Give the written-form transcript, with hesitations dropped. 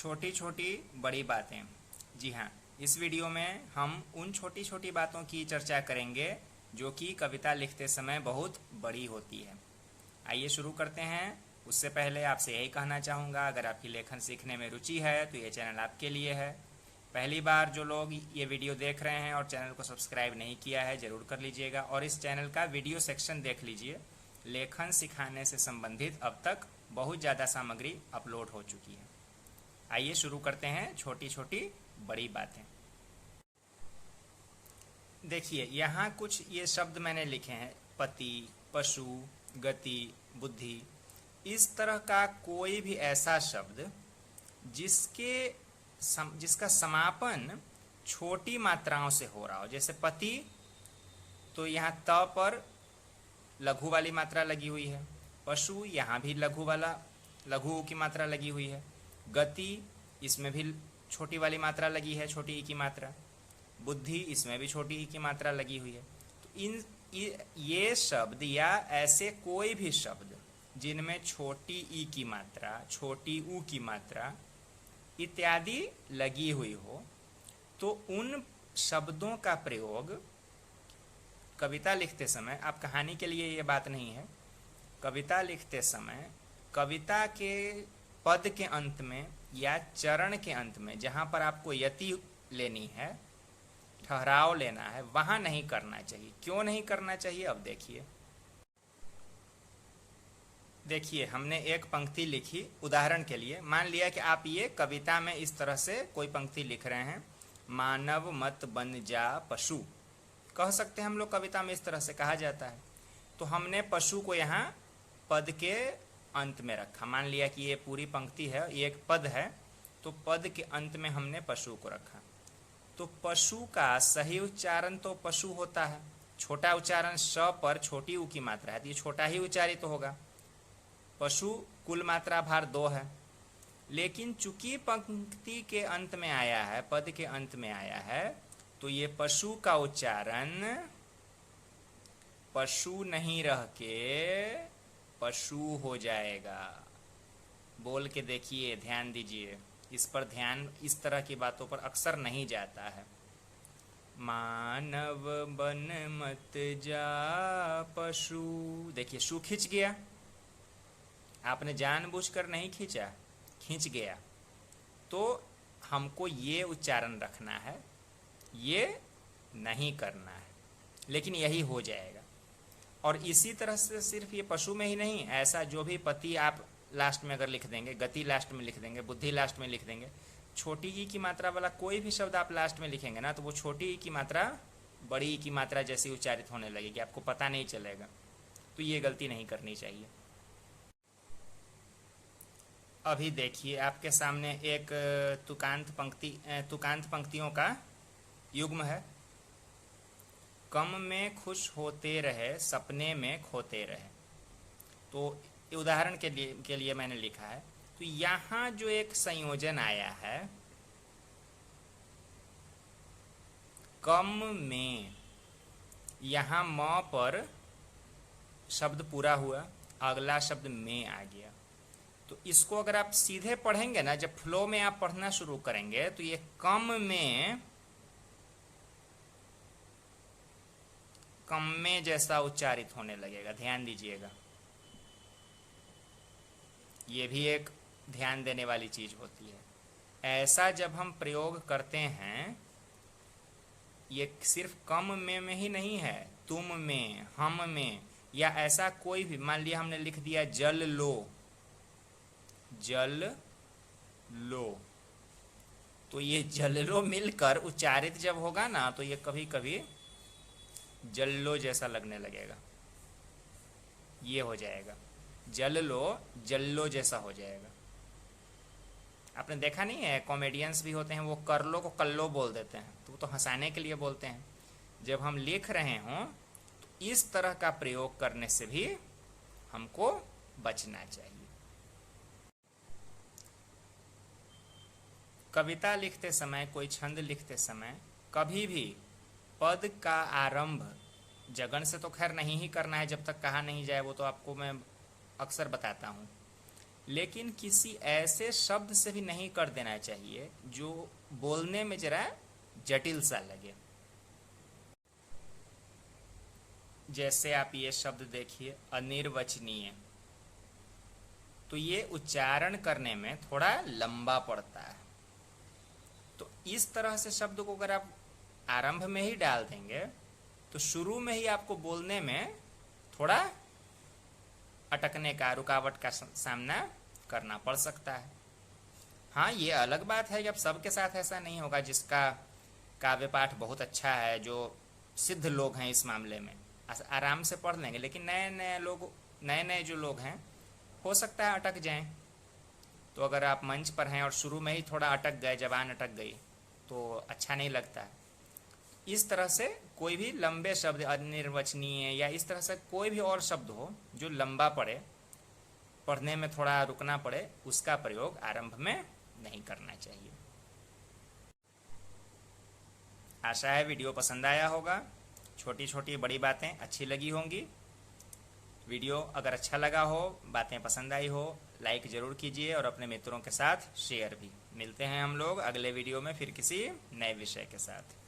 छोटी छोटी बड़ी बातें। जी हाँ, इस वीडियो में हम उन छोटी छोटी बातों की चर्चा करेंगे जो कि कविता लिखते समय बहुत बड़ी होती है। आइए शुरू करते हैं। उससे पहले आपसे यही कहना चाहूँगा, अगर आपकी लेखन सीखने में रुचि है तो ये चैनल आपके लिए है। पहली बार जो लोग ये वीडियो देख रहे हैं और चैनल को सब्सक्राइब नहीं किया है, ज़रूर कर लीजिएगा और इस चैनल का वीडियो सेक्शन देख लीजिए। लेखन सिखाने से संबंधित अब तक बहुत ज़्यादा सामग्री अपलोड हो चुकी है। आइए शुरू करते हैं छोटी छोटी बड़ी बातें। देखिए, यहाँ कुछ ये शब्द मैंने लिखे हैं: पति, पशु, गति, बुद्धि। इस तरह का कोई भी ऐसा शब्द जिसका समापन छोटी मात्राओं से हो रहा हो, जैसे पति तो यहाँ त पर लघु वाली मात्रा लगी हुई है, पशु यहाँ भी लघु की मात्रा लगी हुई है, गति इसमें भी छोटी वाली मात्रा लगी है, छोटी ई की मात्रा, बुद्धि इसमें भी छोटी ई की मात्रा लगी हुई है। तो ये शब्द या ऐसे कोई भी शब्द जिनमें छोटी ई की मात्रा, छोटी ऊ की मात्रा इत्यादि लगी हुई हो, तो उन शब्दों का प्रयोग कविता लिखते समय, आप कहानी के लिए ये बात नहीं है, कविता लिखते समय कविता के पद के अंत में या चरण के अंत में जहाँ पर आपको यति लेनी है, ठहराव लेना है, वहाँ नहीं करना चाहिए। क्यों नहीं करना चाहिए, अब देखिए हमने एक पंक्ति लिखी। उदाहरण के लिए मान लिया कि आप ये कविता में इस तरह से कोई पंक्ति लिख रहे हैं: मानव मत बन जा पशु। कह सकते हैं हम लोग, कविता में इस तरह से कहा जाता है। तो हमने पशु को यहाँ पद के अंत में रखा। मान लिया कि ये पूरी पंक्ति है, ये एक पद है, तो पद के अंत में हमने पशु को रखा। तो पशु का सही उच्चारण तो पशु होता है। छोटा उच्चारण श पर छोटी ऊ की मात्रा है, तो ये छोटा ही उच्चारित तो होगा। पशु कुल मात्रा भार 2 है, लेकिन चूंकि पंक्ति के अंत में आया है, पद के अंत में आया है, तो ये पशु का उच्चारण पशु नहीं रह के पशु हो जाएगा। बोल के देखिए, ध्यान दीजिए, इस पर ध्यान इस तरह की बातों पर अक्सर नहीं जाता है। मानव बन मत जा पशु। देखिए, शु खिंच गया, आपने जानबूझकर नहीं खींचा, खींच गया। तो हमको ये उच्चारण रखना है, ये नहीं करना है, लेकिन यही हो जाएगा। और इसी तरह से सिर्फ ये पशु में ही नहीं, ऐसा जो भी पति आप लास्ट में अगर लिख देंगे, गति लास्ट में लिख देंगे, बुद्धि लास्ट में लिख देंगे, छोटी ई की मात्रा वाला कोई भी शब्द आप लास्ट में लिखेंगे ना, तो वो छोटी ई की मात्रा बड़ी ई की मात्रा जैसी उच्चारित होने लगेगी, आपको पता नहीं चलेगा। तो ये गलती नहीं करनी चाहिए। अभी देखिए, आपके सामने एक तुकांत पंक्तियों का युग्म है: कम में खुश होते रहे, सपने में खोते रहे। तो उदाहरण के लिए मैंने लिखा है। तो यहाँ जो एक संयोजन आया है, कम में, यहाँ म पर शब्द पूरा हुआ, अगला शब्द में आ गया। तो इसको अगर आप सीधे पढ़ेंगे ना, जब फ्लो में आप पढ़ना शुरू करेंगे, तो ये कम में जैसा उच्चारित होने लगेगा। ध्यान दीजिएगा, ये भी एक ध्यान देने वाली चीज होती है। ऐसा जब हम प्रयोग करते हैं, ये सिर्फ कम में ही नहीं है, तुम में, हम में, या ऐसा कोई भी। मान लिया हमने लिख दिया जल लो, जल लो, तो ये जल लो मिलकर उच्चारित जब होगा ना, तो ये कभी कभी जल्लो जैसा लगने लगेगा। ये हो जाएगा, जल लो जल्लो जैसा हो जाएगा। आपने देखा नहीं है, कॉमेडियंस भी होते हैं, वो कर लो को कल्लो बोल देते हैं, तो वो तो हंसाने के लिए बोलते हैं। जब हम लिख रहे हों तो इस तरह का प्रयोग करने से भी हमको बचना चाहिए। कविता लिखते समय, कोई छंद लिखते समय कभी भी पद का आरंभ जगन से तो खैर नहीं ही करना है, जब तक कहा नहीं जाए, वो तो आपको मैं अक्सर बताता हूँ। लेकिन किसी ऐसे शब्द से भी नहीं कर देना चाहिए जो बोलने में जरा जटिल सा लगे। जैसे आप ये शब्द देखिए, अनिर्वचनीय, तो ये उच्चारण करने में थोड़ा लंबा पड़ता है। तो इस तरह से शब्द को अगर आप आरंभ में ही डाल देंगे तो शुरू में ही आपको बोलने में थोड़ा अटकने का, रुकावट का सामना करना पड़ सकता है। हाँ, ये अलग बात है कि अब सबके साथ ऐसा नहीं होगा। जिसका काव्य पाठ बहुत अच्छा है, जो सिद्ध लोग हैं इस मामले में, आराम से पढ़ लेंगे। लेकिन नए नए जो लोग हैं, हो सकता है अटक जाएं। तो अगर आप मंच पर हैं और शुरू में ही थोड़ा अटक गए, जबान अटक गई, तो अच्छा नहीं लगता। इस तरह से कोई भी लंबे शब्द, अनिर्वचनीय या इस तरह से कोई भी और शब्द हो जो लंबा पड़े, पढ़ने में थोड़ा रुकना पड़े, उसका प्रयोग आरंभ में नहीं करना चाहिए। आशा है वीडियो पसंद आया होगा। छोटी छोटी बड़ी बातें अच्छी लगी होंगी। वीडियो अगर अच्छा लगा हो, बातें पसंद आई हो, लाइक ज़रूर कीजिए और अपने मित्रों के साथ शेयर भी। मिलते हैं हम लोग अगले वीडियो में फिर किसी नए विषय के साथ।